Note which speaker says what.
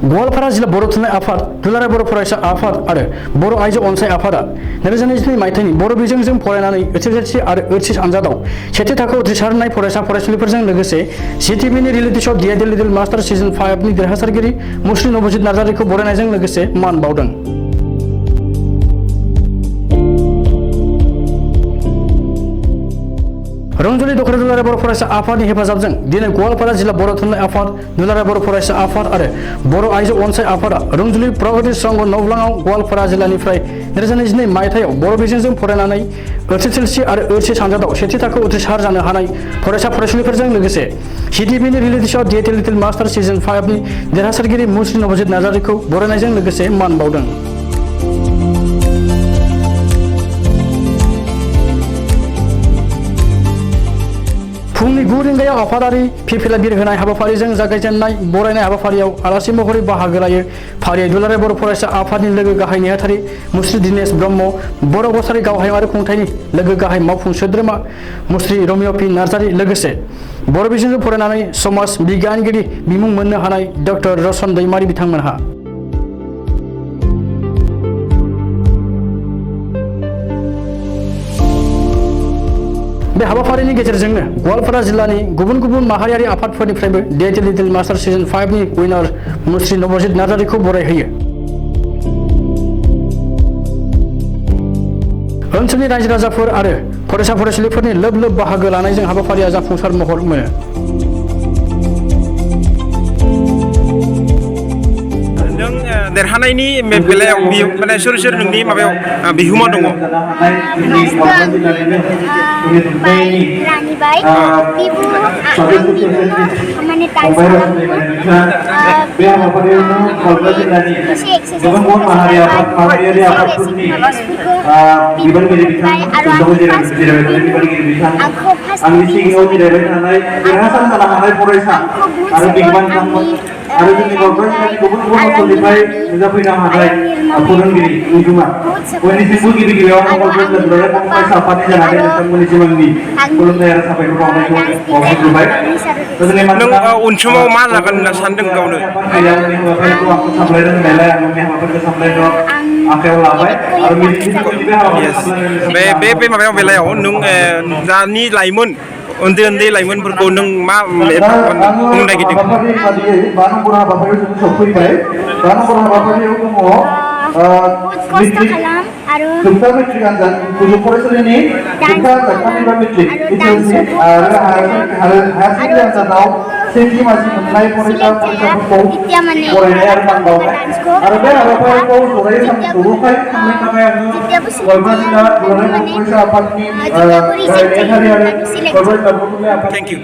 Speaker 1: गवालपारा जिल्ला बर' थुनलाइ आफाद दुलाराय बर' फरायसा आफाद आरो बर' आइजो अनसाय आफादा 2022 मायथाइनि बर' बिजोंजों फरायनानै HSC आरो HS आनजादाव सेथि थाखोआव उथ्रिसारनाय फरायसा फरायसुलिफोरजों लोगोसे ZTVनि reality show DID little master season 5 नि देरहासारगिरि मुस्रि नबजित नार्जारिखौ बरायनायजों लोगोसे मान बावदों। रंजली दखरा दुलाराय बर' फरायसा आफादनि हेफाजाबजों दिनै गवालपारा जिल्ला बर' थुनलाइ आफाद दुलाराय बर' फरायसा आफाद आरो बर' आइजो अनसाय आफादा रंजली प्रगति संघ नवलाङाव गवालपारा जिल्लानिफ्राय 2022 मायथाइयाव बर' बिजोंजों फरायनानै HSC आरो HS आनजादाव सेथि थाखोआव उथ्रिसार जानो हानाय फरायसा फरायसुलिफोरजों लोगोसे ZTVनि reality show DID little master season 5 नि देरहासारगिरि मुस्रि नबजित नार्जारिखौ बरायनायजों लोगोसे मान बावदों। फुंनि 9 रिंगायाव आफादारि फिरफिला बिर होनाय हाबाफारिजों जागायजेननाय बरायनाय हाबाफारियाव आलासि महरै बाहागो लायो फारियै दुलाराय बर' फरायसा आफादनि लोगो गाहाय नेहाथारि मुस्रि दिनेश ब्रह्म, बर' गसारि गावहायुंआरि खुंथायनि लोगो गाहाय मावफुं सोद्रोमा मुस्रि रमिय पि नार्जारि लोगोसे बर' बिजोंजों फरायनानै समाज बिगियानगिरि बिमुं मोननो हानाय डक्टर रसन दैमारि बिथांमोनहा बे हाबाफारिनि गेजेरजोंनो गवालपारा जिल्लानि गुबुन गुबुन माहारियारि आफादफोरनिफ्रायबो DID लिटिल मास्टार सिजन 5 नि उइनार मुस्रि नबजित नार्जारिखौ बरायहोयो। ओनसोलनि रायजो राजाफोर आरो फरायसा फरायसुलिफोरनि लोब लोब बाहागो लानायजों हाबाफारिया जाफुंसार महर मोनो।
Speaker 2: देरहानायनि बेलायाव माने सोर सोर नोंनि माबायाव बिहोमा दङ?
Speaker 3: रानीबाई बिबु माने डान्स
Speaker 4: आरो जोंनि गवालपारा गुबुन गुबुन ओनसोलनिफ्राय नुजाफैनो हानाय फोरोंगिरि बिगोमा बयनिसिमबो गिबि गिबियाव गवालपारा जिल्लानि फरायसा आफादनि जानानै नोंथांमोननिसिम आंनि खुलुमनाय आरो साबायखर बावनायखौ बावहरग्रोबाय।
Speaker 2: नों उन समाव मा जागोन होनना सानदों गावनो?
Speaker 4: हाबाफारिखौ आंखौ सामलायनो होननायलाय आं आंनि हाबाफारिखौ सामलायनो आखायाव लाबाय आरो
Speaker 2: बे माबायाव बेलायाव नों दानि लाइमोन उन्दै लाइमोनफोरखौ नों मा बुंनो नागिरदों?
Speaker 4: जोबथा मेट्रिक आनजाद गोजौ फरायसालिनि जोबथा जाखांनायनि मेट्रिक HSC आरो हायार सेकेन्डारि आनजादाव सेथि मासि मोननाय फरायसाफोरखौ बरायनाय आरो मान बावनाय आरो बे हाबाफारिखौ ज'रायै ज'खाय खालामनो थाखाय आङो गवालपारा जिल्ला दुलाराय बर' फरायसा आफादनि नेहाथारि आरो गवालपारा जिल्ला बर' थुनलाइ आफादनि